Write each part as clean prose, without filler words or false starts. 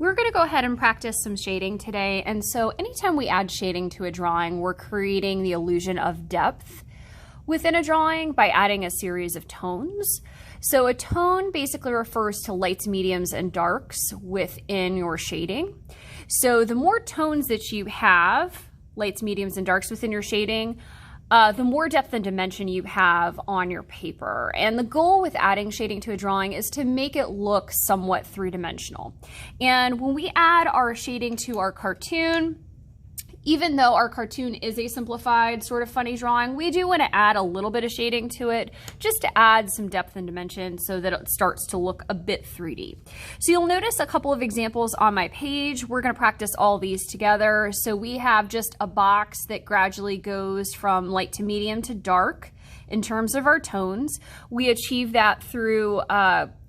We're going to go ahead and practice some shading today. And so anytime we add shading to a drawing, we're creating the illusion of depth within a drawing by adding a series of tones. So a tone basically refers to lights, mediums, and darks within your shading. So the more tones that you have, lights, mediums, and darks within your shading, the more depth and dimension you have on your paper. And the goal with adding shading to a drawing is to make it look somewhat three-dimensional. And when we add our shading to our cartoon, even though our cartoon is a simplified sort of funny drawing, we do want to add a little bit of shading to it just to add some depth and dimension so that it starts to look a bit 3D. So you'll notice a couple of examples on my page. We're going to practice all these together. So we have just a box that gradually goes from light to medium to dark. In terms of our tones, we achieve that through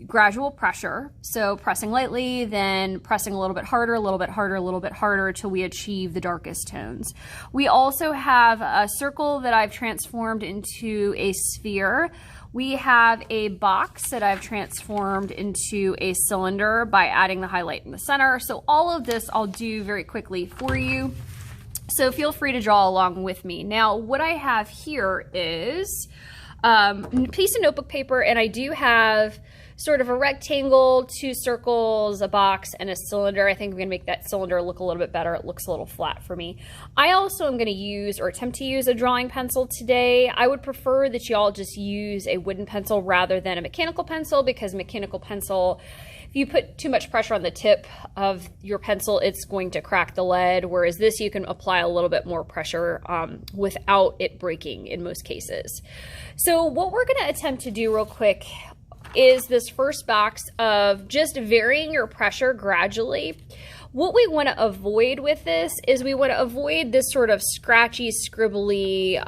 gradual pressure. So pressing lightly, then pressing a little bit harder, a little bit harder, a little bit harder until we achieve the darkest tones. We also have a circle that I've transformed into a sphere. We have a box that I've transformed into a cylinder by adding the highlight in the center. So all of this I'll do very quickly for you. So feel free to draw along with me. Now, what I have here is a piece of notebook paper, and I do have sort of a rectangle, two circles, a box, and a cylinder. I think I'm gonna make that cylinder look a little bit better. It looks a little flat for me. I also am gonna use or attempt to use a drawing pencil today. I would prefer that y'all just use a wooden pencil rather than a mechanical pencil, because mechanical pencil, if you put too much pressure on the tip of your pencil, it's going to crack the lead, whereas this you can apply a little bit more pressure without it breaking in most cases. So what we're going to attempt to do real quick is this first box of just varying your pressure gradually. What we want to avoid with this is we want to avoid this sort of scratchy, scribbly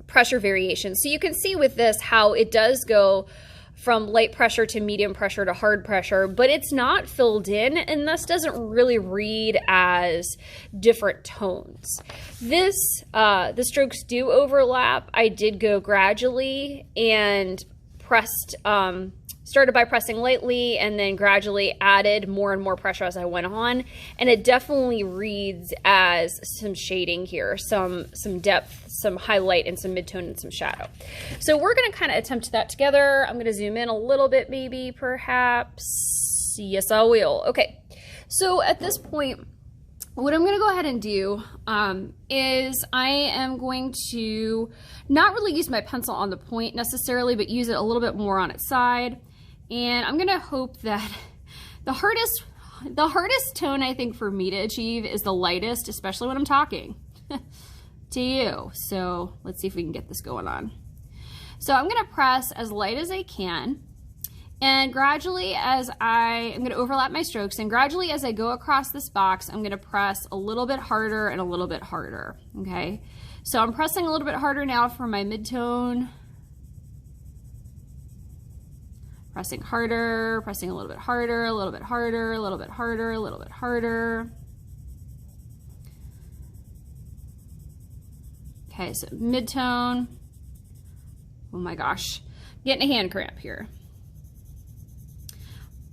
pressure variation. So you can see with this how it does go from light pressure to medium pressure to hard pressure, but it's not filled in and thus doesn't really read as different tones. The strokes do overlap. I did go gradually and started by pressing lightly and then gradually added more and more pressure as I went on. And it definitely reads as some shading here, some depth, some highlight, and some midtone and some shadow. So we're gonna kind of attempt that together. I'm gonna zoom in a little bit, maybe, perhaps. Yes, I will. Okay, so at this point, what I'm going to go ahead and do is I am going to not really use my pencil on the point necessarily, but use it a little bit more on its side. And I'm going to hope that the hardest tone I think for me to achieve is the lightest, especially when I'm talking to you. So let's see if we can get this going on. So I'm going to press as light as I can. And gradually I'm going to overlap my strokes, and gradually as I go across this box, I'm going to press a little bit harder and a little bit harder, okay? So I'm pressing a little bit harder now for my midtone. Pressing harder, pressing a little bit harder, a little bit harder, a little bit harder, a little bit harder. Okay, so midtone. Oh my gosh, getting a hand cramp here.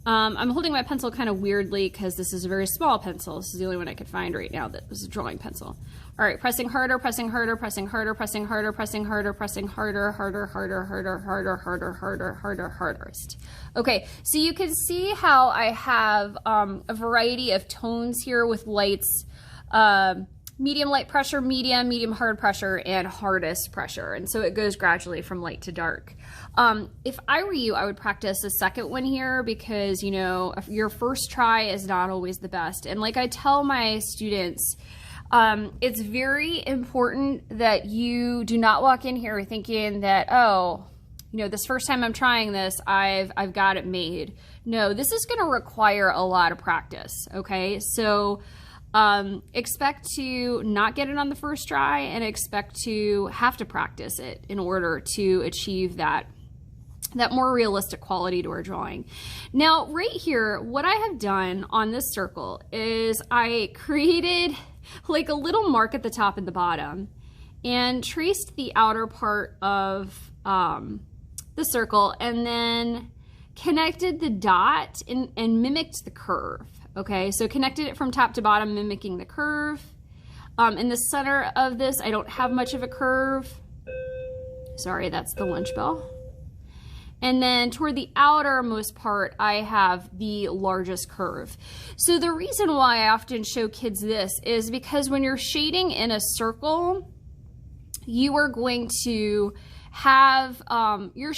I'm holding my pencil kind of weirdly because this is a very small pencil. This is the only one I could find right now that was a drawing pencil. All right, pressing harder, pressing harder, pressing harder, pressing harder, pressing harder, pressing harder, harder, harder, harder, harder, harder, harder, harder, hardest. Okay, so you can see how I have a variety of tones here with lights, medium light pressure, medium hard pressure, and hardest pressure. And so it goes gradually from light to dark. If I were you, I would practice a second one here because, you know, your first try is not always the best. And like I tell my students, it's very important that you do not walk in here thinking that, oh, you know, this first time I'm trying this, I've got it made. No, this is going to require a lot of practice. Okay. So, expect to not get it on the first try and expect to have to practice it in order to achieve that more realistic quality to our drawing. Now, right here, what I have done on this circle is I created like a little mark at the top and the bottom and traced the outer part of the circle and then connected the dot and mimicked the curve. Okay, so connected it from top to bottom, mimicking the curve. In the center of this, I don't have much of a curve. Sorry, that's the lunch bell. And then toward the outermost part, I have the largest curve. So the reason why I often show kids this is because when you're shading in a circle, you are going to have your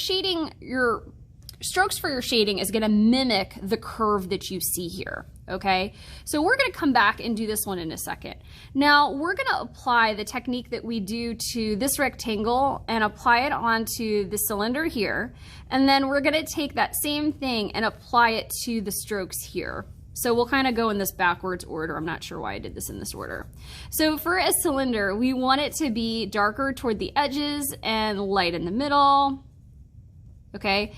strokes for your shading is going to mimic the curve that you see here. Okay, so we're going to come back and do this one in a second. Now we're going to apply the technique that we do to this rectangle and apply it onto the cylinder here. And then we're going to take that same thing and apply it to the strokes here. So we'll kind of go in this backwards order. I'm not sure why I did this in this order. So for a cylinder, we want it to be darker toward the edges and light in the middle. Okay.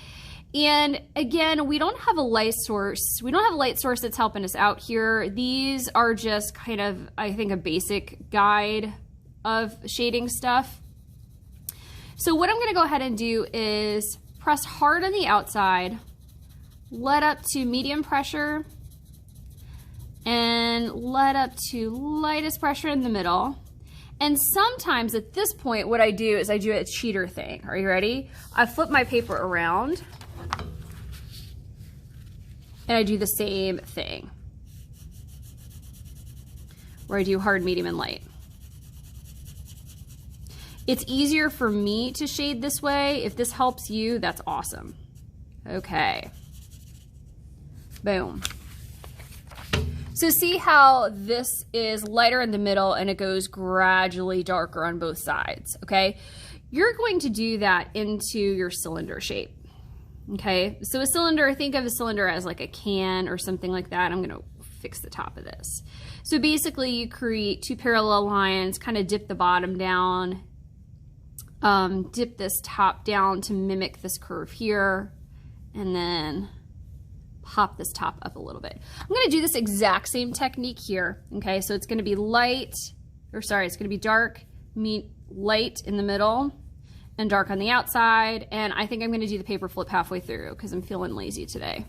And again, we don't have a light source. We don't have a light source that's helping us out here. These are just kind of, I think, a basic guide of shading stuff. So what I'm going to go ahead and do is press hard on the outside, let up to medium pressure, and let up to lightest pressure in the middle. And sometimes at this point, what I do is I do a cheater thing. Are you ready? I flip my paper around. And I do the same thing, where I do hard, medium, and light. It's easier for me to shade this way. If this helps you, that's awesome. Okay. Boom. So see how this is lighter in the middle and it goes gradually darker on both sides, okay? You're going to do that into your cylinder shape. Okay, so a cylinder, think of a cylinder as like a can or something like that. I'm going to fix the top of this. So basically you create two parallel lines, kind of dip the bottom down, dip this top down to mimic this curve here, and then pop this top up a little bit. I'm going to do this exact same technique here. Okay, so it's going to be light, or sorry, it's going to be dark, light in the middle, and dark on the outside. And I think I'm going to do the paper flip halfway through because I'm feeling lazy today.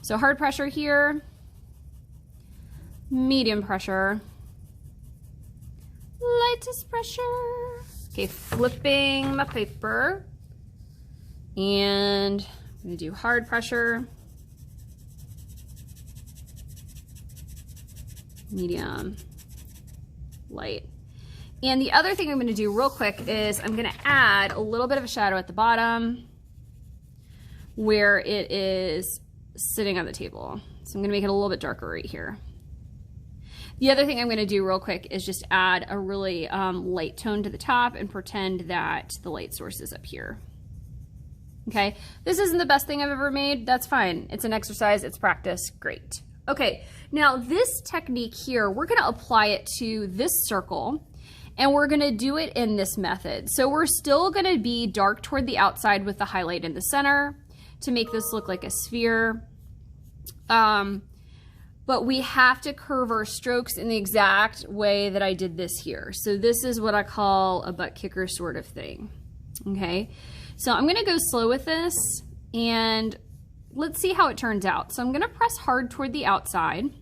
So hard pressure here, medium pressure, lightest pressure. Okay, flipping my paper, and I'm going to do hard pressure, medium, light. And the other thing I'm going to do real quick is I'm going to add a little bit of a shadow at the bottom where it is sitting on the table. So I'm going to make it a little bit darker right here. The other thing I'm going to do real quick is just add a really light tone to the top and pretend that the light source is up here. Okay, this isn't the best thing I've ever made. That's fine. It's an exercise. It's practice. Great. Okay, now this technique here, we're going to apply it to this circle. And we're going to do it in this method. So we're still going to be dark toward the outside with the highlight in the center to make this look like a sphere. But we have to curve our strokes in the exact way that I did this here. So this is what I call a butt kicker sort of thing. Okay, so I'm going to go slow with this and let's see how it turns out. So I'm going to press hard toward the outside. I'm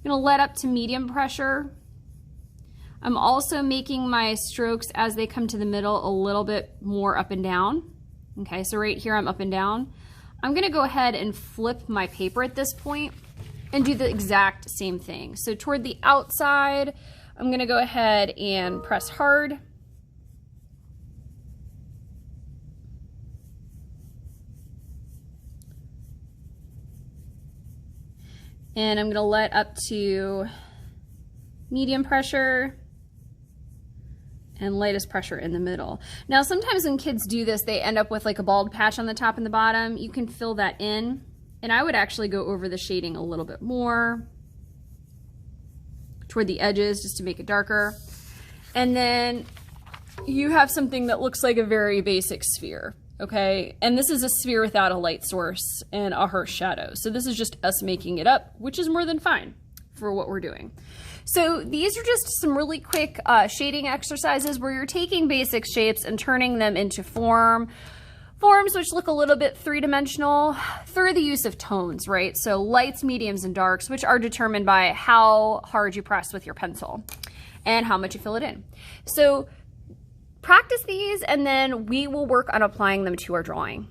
going to let up to medium pressure. I'm also making my strokes as they come to the middle a little bit more up and down. Okay, so right here I'm up and down. I'm going to go ahead and flip my paper at this point and do the exact same thing. So toward the outside, I'm going to go ahead and press hard. And I'm going to let up to medium pressure and lightest pressure in the middle. Now sometimes when kids do this, they end up with like a bald patch on the top and the bottom. You can fill that in, and I would actually go over the shading a little bit more toward the edges just to make it darker. And then you have something that looks like a very basic sphere, okay? And this is a sphere without a light source and a harsh shadow. So this is just us making it up, which is more than fine for what we're doing. So these are just some really quick shading exercises where you're taking basic shapes and turning them into form forms which look a little bit three-dimensional through the use of tones, right? So lights, mediums, and darks, which are determined by how hard you press with your pencil and how much you fill it in. So practice these, and then we will work on applying them to our drawing.